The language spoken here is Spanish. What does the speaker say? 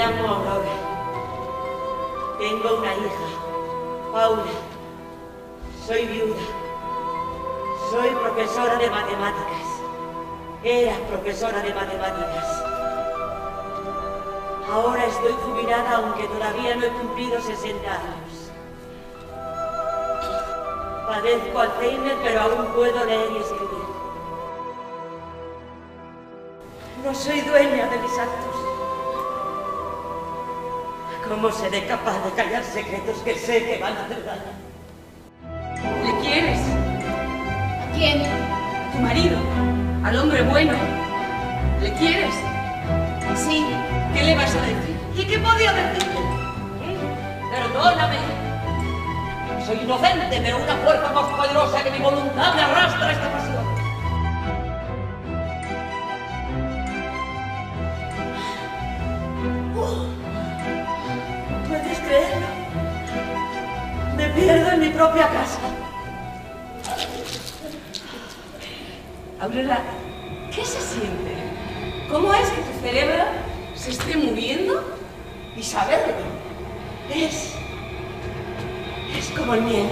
llamo Aurora. Tengo una hija, Paula. Soy viuda. Soy profesora de matemáticas. Era profesora de matemáticas. Ahora estoy jubilada, aunque todavía no he cumplido 60 años. Padezco Alzheimer, pero aún puedo leer y escribir. No soy dueña de mis actos. ¿Cómo seré capaz de callar secretos que sé que van a hacer daño? ¿Le quieres? ¿A quién? A tu marido, al hombre bueno. ¿Le quieres? Sí. ¿Qué le vas a decir? ¿Y qué podía decirle? Perdóname. Soy inocente, pero una fuerza más poderosa que mi voluntad me arrastra a esta pasión. ¿Puedes creerlo? Me pierdo en mi propia casa. Aurora, ¿qué se siente? ¿Cómo es que tu cerebro se esté muriendo y saberlo? Es como el miedo.